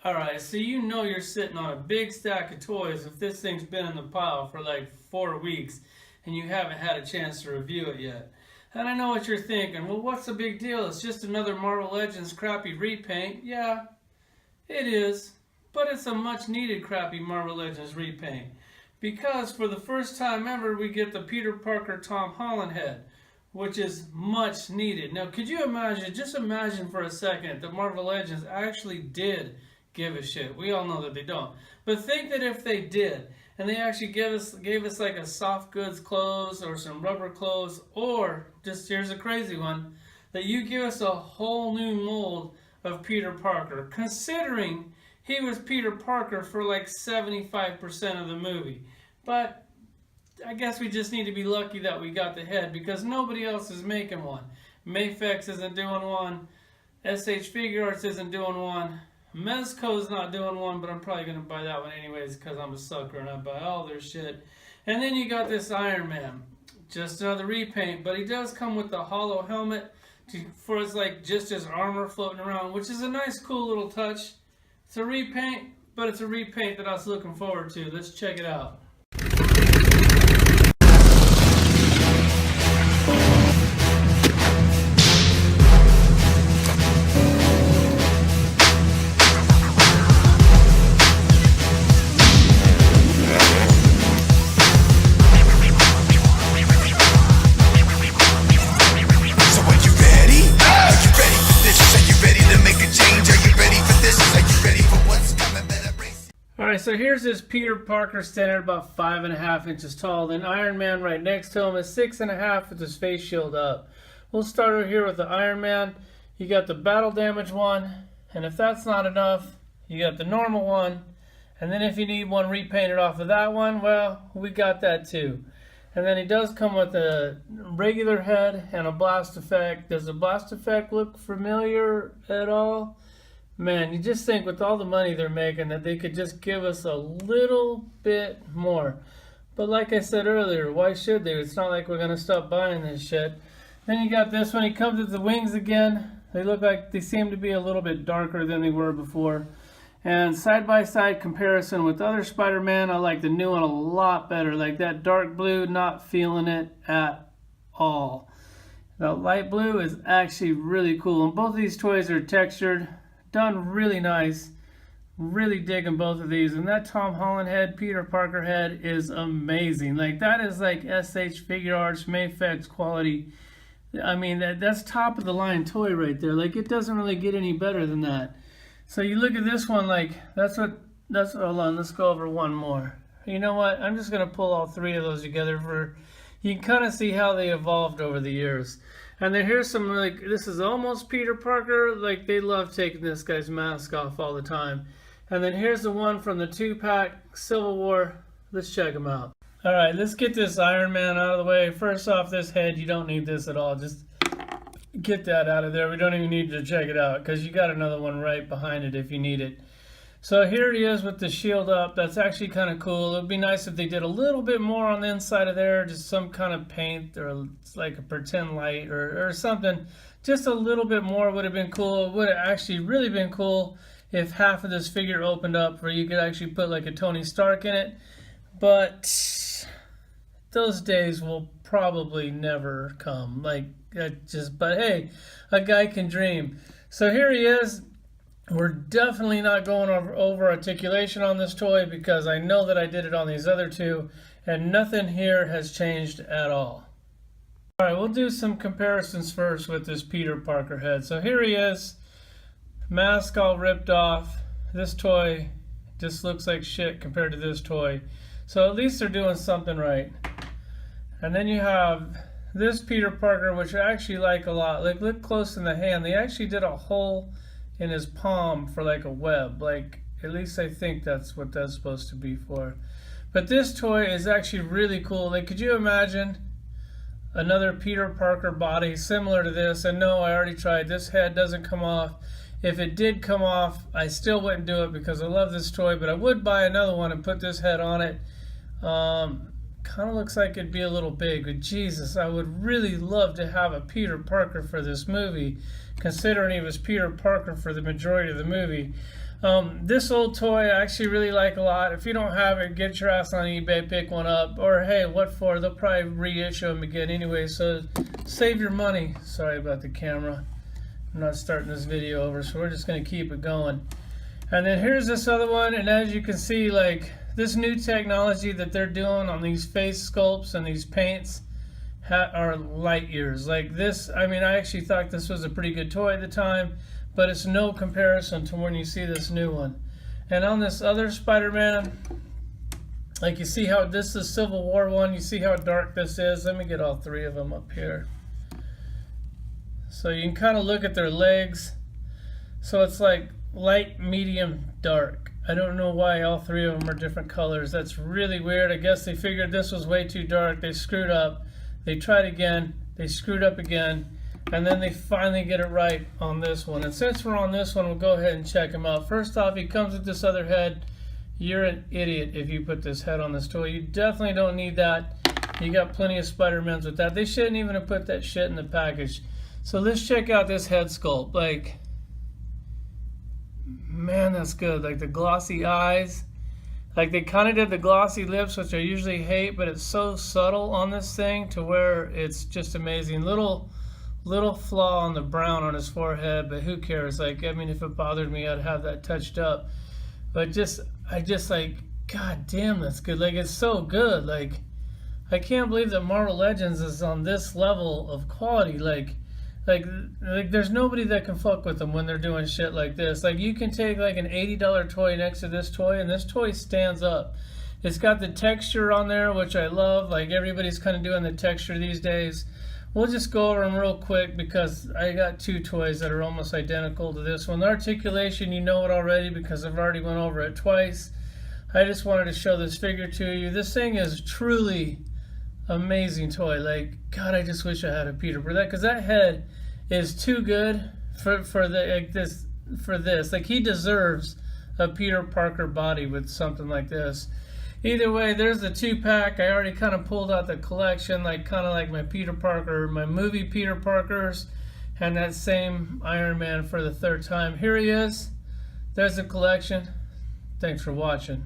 Alright, so you know you're sitting on a big stack of toys if this thing's been in the pile for like 4 weeks and you haven't had a chance to review it yet. And I know what you're thinking, well, what's the big deal? It's just another Marvel Legends crappy repaint. Yeah, it is, but it's a much needed crappy Marvel Legends repaint. Because for the first time ever, we get the Peter Parker Tom Holland head, which is much needed. Now, could you imagine, just imagine for a second, that Marvel Legends actually did give a shit. We all know that they don't. But think that if they did, and they actually gave us like a soft goods clothes or some rubber clothes, or just here's a crazy one, that you give us a whole new mold of Peter Parker, considering he was Peter Parker for like 75% of the movie. But I guess we just need to be lucky that we got the head, because nobody else is making one. Mafex isn't doing one. SH Figure Arts isn't doing one. Mezco's not doing one, but I'm probably going to buy that one anyways because I'm a sucker and I buy all their shit. And then you got this Iron Man. Just another repaint, but he does come with the hollow helmet for his just his armor floating around, which is a nice cool little touch. It's a repaint, but it's a repaint that I was looking forward to. Let's check it out. Alright, so here's this Peter Parker standing about 5.5 inches tall. Then Iron Man right next to him is 6.5 with his face shield up. We'll start over here with the Iron Man. You got the battle damage one, and if that's not enough, you got the normal one. And then if you need one repainted off of that one, well, we got that too. And then he does come with a regular head and a blast effect. Does the blast effect look familiar at all? Man, you just think with all the money they're making that they could just give us a little bit more. But like I said earlier, why should they? It's not like we're going to stop buying this shit. Then you got this one. He comes with the wings again. They look like they seem to be a little bit darker than they were before. And side-by-side comparison with other Spider-Man, I like the new one a lot better. Like that dark blue, not feeling it at all. The light blue is actually really cool. And both of these toys are textured. Done really nice. Really digging both of these. And that Tom Holland head, Peter Parker head is amazing. Like that is like SH Figure Arts, Mafex quality. I mean, that's top of the line toy right there. Like it doesn't really get any better than that. So you look at this one, like hold on, let's go over one more. You know what? I'm just gonna pull all three of those together for you can kind of see how they evolved over the years. And then here's some, like, this is almost Peter Parker. Like, they love taking this guy's mask off all the time. And then here's the one from the 2-pack Civil War. Let's check them out. All right, let's get this Iron Man out of the way. First off, this head, you don't need this at all. Just get that out of there. We don't even need to check it out because you got another one right behind it if you need it. So here he is with the shield up. That's actually kind of cool. It would be nice if they did a little bit more on the inside of there, just some kind of paint or like a pretend light or something. Just a little bit more would have been cool. It would have actually really been cool if half of this figure opened up where you could actually put like a Tony Stark in it. But those days will probably never come. But hey, a guy can dream. So here he is. We're definitely not going over articulation on this toy because I know that I did it on these other two and nothing here has changed at all. Alright, we'll do some comparisons first with this Peter Parker head. So here he is, mask all ripped off. This toy just looks like shit compared to this toy. So at least they're doing something right. And then you have this Peter Parker, which I actually like a lot. Like, look close in the hand. They actually did a hole in his palm for like a web. Like, at least I think that's what that's supposed to be for. But this toy is actually really cool. Like, could you imagine another Peter Parker body similar to this? And no, I already tried. This head doesn't come off. If it did come off, I still wouldn't do it because I love this toy, but I would buy another one and put this head on it. Kind of looks like it'd be a little big, but Jesus, I would really love to have a Peter Parker for this movie, considering he was Peter Parker for the majority of the movie. This old toy I actually really like a lot. If you don't have it, get your ass on eBay, pick one up. Or hey, what for? They'll probably reissue them again anyway, so save your money. Sorry about the camera. I'm not starting this video over, so we're just going to keep it going. And then here's this other one, and as you can see, like, this new technology that they're doing on these face sculpts and these paints are light years. Like this, I mean, I actually thought this was a pretty good toy at the time, but it's no comparison to when you see this new one. And on this other Spider-Man, like, you see how this is Civil War one, you see how dark this is. Let me get all three of them up here. So you can kind of look at their legs. So it's like light, medium, dark. I don't know why all three of them are different colors. That's really weird. I guess they figured this was way too dark. They screwed up. They tried again. They screwed up again. And then they finally get it right on this one. And since we're on this one, we'll go ahead and check him out. First off, he comes with this other head. You're an idiot if you put this head on this toy. You definitely don't need that. You got plenty of Spider-Mans with that. They shouldn't even have put that shit in the package. So let's check out this head sculpt. Like, man, that's good. Like the glossy eyes. Like they kind of did the glossy lips, which I usually hate, but it's so subtle on this thing to where it's just amazing. Little flaw on the brown on his forehead, but who cares? Like, I mean, if it bothered me, I'd have that touched up. But I just like, god damn, that's good. Like, it's so good. Like, I can't believe that Marvel Legends is on this level of quality. Like there's nobody that can fuck with them when they're doing shit like this. Like, you can take like an $80 toy next to this toy, and this toy stands up. It's got the texture on there, which I love. Like, everybody's kind of doing the texture these days. We'll just go over them real quick because I got two toys that are almost identical to this one. The articulation, you know it already because I've already went over it twice. I just wanted to show this figure to you. This thing is truly amazing toy. Like, God, I just wish I had a Peter for that, because that head is too good for this. Like, he deserves a Peter Parker body with something like this. Either way, there's the 2-pack. I already kind of pulled out the collection, like kind of like my Peter Parker, my movie Peter Parkers, and that same Iron Man for the third time. Here he is. There's the collection. Thanks for watching.